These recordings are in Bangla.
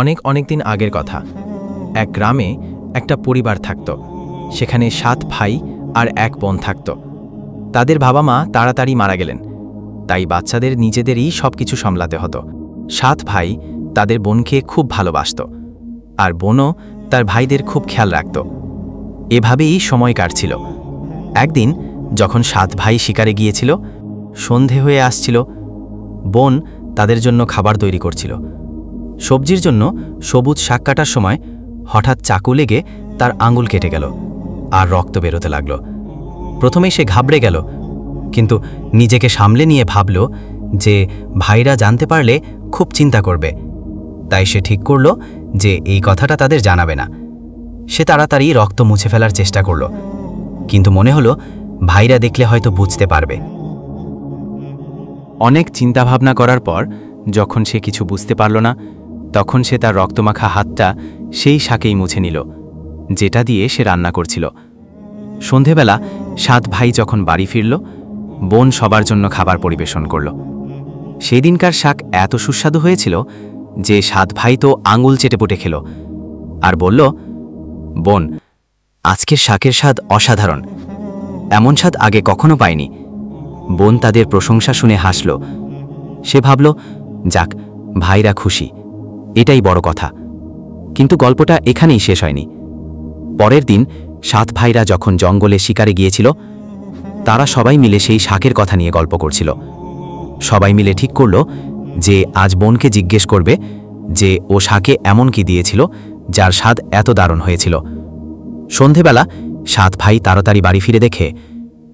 অনেক অনেক দিন আগের কথা। এক গ্রামে একটা পরিবার থাকত। সেখানে 7 ভাই আর 1 বোন থাকত। তাদের বাবা মা তাড়াতাড়ি মারা গেলেন, তাই বাচ্চাদের নিজেদেরই সবকিছু সামলাতে হতো। 7 ভাই তাদের বোনকে খুব ভালোবাসত, আর বোনও তার ভাইদের খুব খেয়াল রাখত। এভাবেই সময় কাটছিল। একদিন যখন 7 ভাই শিকারে গিয়েছিল, সন্ধে হয়ে আসছিল। বোন তাদের জন্য খাবার তৈরি করছিল। সবজির জন্য সবুজ শাক কাটার সময় হঠাৎ চাকু লেগে তার আঙুল কেটে গেল, আর রক্ত বেরোতে লাগল। প্রথমেই সে ঘাবড়ে গেল, কিন্তু নিজেকে সামলে নিয়ে ভাবল যে ভাইরা জানতে পারলে খুব চিন্তা করবে। তাই সে ঠিক করল যে এই কথাটা তাদের জানাবে না। সে তাড়াতাড়ি রক্ত মুছে ফেলার চেষ্টা করল, কিন্তু মনে হলো ভাইরা দেখলে হয়তো বুঝতে পারবে। অনেক চিন্তাভাবনা করার পর যখন সে কিছু বুঝতে পারল না, তখন সে তার রক্তমাখা হাতটা সেই শাকেই মুছে নিল, যেটা দিয়ে সে রান্না করছিল। সন্ধেবেলা 7 ভাই যখন বাড়ি ফিরল, বোন সবার জন্য খাবার পরিবেশন করল। সেই দিনকার শাক এত সুস্বাদু হয়েছিল যে 7 ভাই তো আঙুল চেটেপুটে খেল, আর বলল, বোন, আজকের শাকের স্বাদ অসাধারণ, এমন স্বাদ আগে কখনো পায়নি। বোন তাদের প্রশংসা শুনে হাসল। সে ভাবল, যাক, ভাইরা খুশি, এটাই বড় কথা। কিন্তু গল্পটা এখানেই শেষ হয়নি। পরের দিন 7 ভাইরা যখন জঙ্গলে শিকারে গিয়েছিল, তারা সবাই মিলে সেই শাকের কথা নিয়ে গল্প করছিল। সবাই মিলে ঠিক করল যে আজ বোনকে জিজ্ঞেস করবে যে ও শাকে এমন কি দিয়েছিল যার স্বাদ এত দারুণ হয়েছিল। সন্ধেবেলা 7 ভাই তাড়াতাড়ি বাড়ি ফিরে দেখে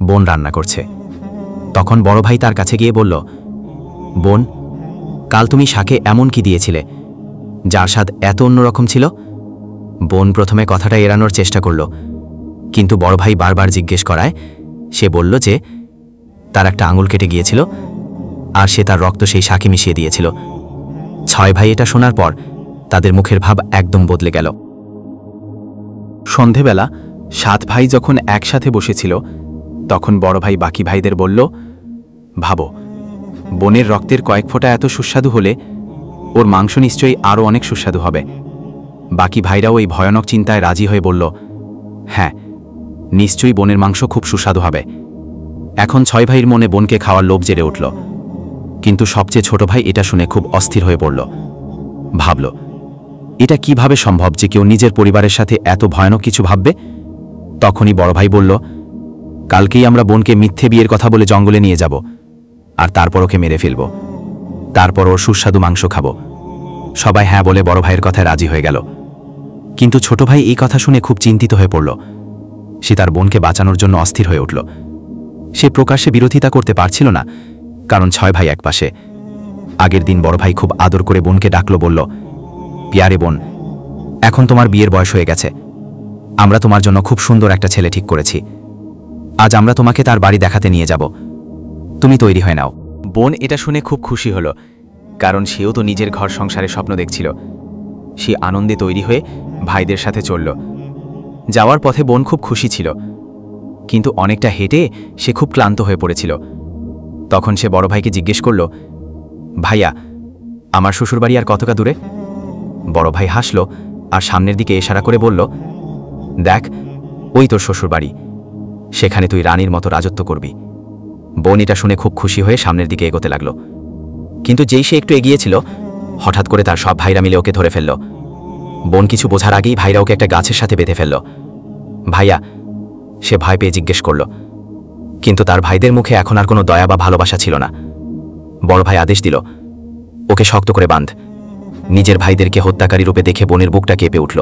বোন রান্না করছে। তখন বড় ভাই তার কাছে গিয়ে বলল, বোন, কাল তুমি শাকে এমন কি দিয়েছিলে যার স্বাদ এত অন্যরকম ছিল? বোন প্রথমে কথাটা এড়ানোর চেষ্টা করল, কিন্তু বড় ভাই বারবার জিজ্ঞেস করায় সে বলল যে তার একটা আঙুল কেটে গিয়েছিল, আর সে তার রক্ত সেই শাকে মিশিয়ে দিয়েছিল। 6 ভাই এটা শোনার পর তাদের মুখের ভাব একদম বদলে গেল। সন্ধেবেলা 7 ভাই যখন একসাথে বসেছিল, তখন বড় ভাই বাকি ভাইদের বলল, ভাবো, বোনের রক্তের কয়েক ফোঁটা এত সুস্বাদু হলে ওর মাংস নিশ্চয়ই আরও অনেক সুস্বাদু হবে। বাকি ভাইরাও এই ভয়ানক চিন্তায় রাজি হয়ে বলল, হ্যাঁ, নিশ্চয়ই বোনের মাংস খুব সুস্বাদু হবে। এখন 6 ভাইয়ের মনে বোনকে খাওয়ার লোভ জেগে উঠল, কিন্তু সবচেয়ে ছোট ভাই এটা শুনে খুব অস্থির হয়ে পড়ল। ভাবল, এটা কিভাবে সম্ভব যে কেউ নিজের পরিবারের সাথে এত ভয়ানক কিছু ভাববে? তখনই বড় ভাই বলল, কালকেই আমরা বোনকে মিথ্যে বিয়ের কথা বলে জঙ্গলে নিয়ে যাব, আর তারপর ওকে মেরে ফেলব। তারপর ওর সুস্বাদু মাংস খাব। সবাই হ্যাঁ বলে বড় ভাইয়ের কথায় রাজি হয়ে গেল। কিন্তু ছোট ভাই এই কথা শুনে খুব চিন্তিত হয়ে পড়ল। সে তার বোনকে বাঁচানোর জন্য অস্থির হয়ে উঠল। সে প্রকাশ্যে বিরোধিতা করতে পারছিল না, কারণ 6 ভাই একপাশে। আগের দিন বড় ভাই খুব আদর করে বোনকে ডাকল, বলল, পিয়ারে বোন, এখন তোমার বিয়ের বয়স হয়ে গেছে। আমরা তোমার জন্য খুব সুন্দর একটা ছেলে ঠিক করেছি। আজ আমরা তোমাকে তার বাড়ি দেখাতে নিয়ে যাব। তুমি তৈরি হয়ে নাও। বোন এটা শুনে খুব খুশি হল, কারণ সেও তো নিজের ঘর সংসারে স্বপ্ন দেখছিল। সে আনন্দে তৈরি হয়ে ভাইদের সাথে চলল। যাওয়ার পথে বোন খুব খুশি ছিল, কিন্তু অনেকটা হেঁটে সে খুব ক্লান্ত হয়ে পড়েছিল। তখন সে বড় ভাইকে জিজ্ঞেস করল, ভাইয়া, আমার শ্বশুরবাড়ি আর কতটা দূরে? বড় ভাই হাসল আর সামনের দিকে ইশারা করে বলল, দেখ, ওই তোর শ্বশুরবাড়ি, সেখানে তুই রানীর মতো রাজত্ব করবি। বোন এটা শুনে খুব খুশি হয়ে সামনের দিকে এগোতে লাগল, কিন্তু যেই সে একটু এগিয়েছিল, হঠাৎ করে তার সব ভাইরা মিলে ওকে ধরে ফেলল। বোন কিছু বোঝার আগেই ভাইরা ওকে একটা গাছের সাথে বেঁধে ফেলল। ভাইয়া, সে ভয় পেয়ে জিজ্ঞেস করল, কিন্তু তার ভাইদের মুখে এখন আর কোনো দয়া বা ভালোবাসা ছিল না। বড় ভাই আদেশ দিল, ওকে শক্ত করে বাঁধ। নিজের ভাইদেরকে হত্যাকারী রূপে দেখে বোনের বুকটা কেঁপে উঠল।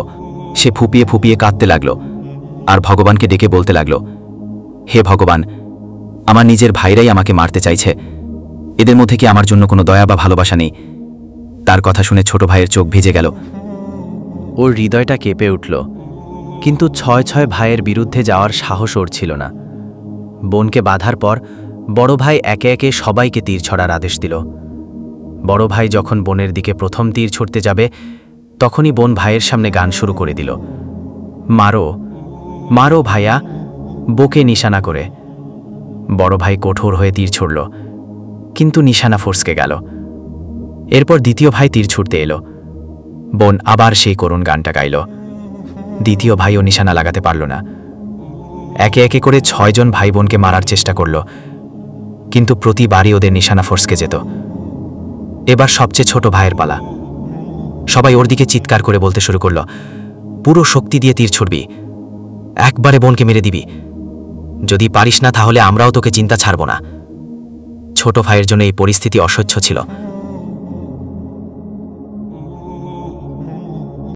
সে ফুপিয়ে ফুপিয়ে কাঁদতে লাগল, আর ভগবানকে ডেকে বলতে লাগল, হে ভগবান, আমার নিজের ভাইরাই আমাকে মারতে চাইছে, এদের মধ্যে কি আমার জন্য কোনো দয়া বা ভালোবাসা নেই? তার কথা শুনে ছোট ভাইয়ের চোখ ভিজে গেল। ওর হৃদয়টা কেঁপে উঠল, কিন্তু 6 ভাইয়ের বিরুদ্ধে যাওয়ার সাহস ওর ছিল না। বোনকে বাঁধার পর বড় ভাই একে একে সবাইকে তীর ছড়ার আদেশ দিল। বড় ভাই যখন বোনের দিকে প্রথম তীর ছুটতে যাবে, তখনই বোন ভাইয়ের সামনে গান শুরু করে দিল, মারো মারো ভাইয়া, বুকে নিশানা করে। বড় ভাই কঠোর হয়ে তীর ছুড়ল, কিন্তু নিশানা ফসকে গেল। এরপর দ্বিতীয় ভাই তীর ছুটতে এলো। বোন আবার সেই করুণ গানটা গাইল। দ্বিতীয় ভাইও নিশানা লাগাতে পারল না। একে একে করে 6 জন ভাই বোনকে মারার চেষ্টা করল, কিন্তু প্রতিবারই ওদের নিশানা ফসকে যেত। এবার সবচেয়ে ছোট ভাইয়ের পালা। সবাই ওর দিকে চিৎকার করে বলতে শুরু করল, পুরো শক্তি দিয়ে তীর ছুড়বি, একবারে বোনকে মেরে দিবি, যদি পারিস না তাহলে আমরাও তোকে চিন্তা ছাড়ব না। ছোট ভাইয়ের জন্য এই পরিস্থিতি অসহ্য ছিল।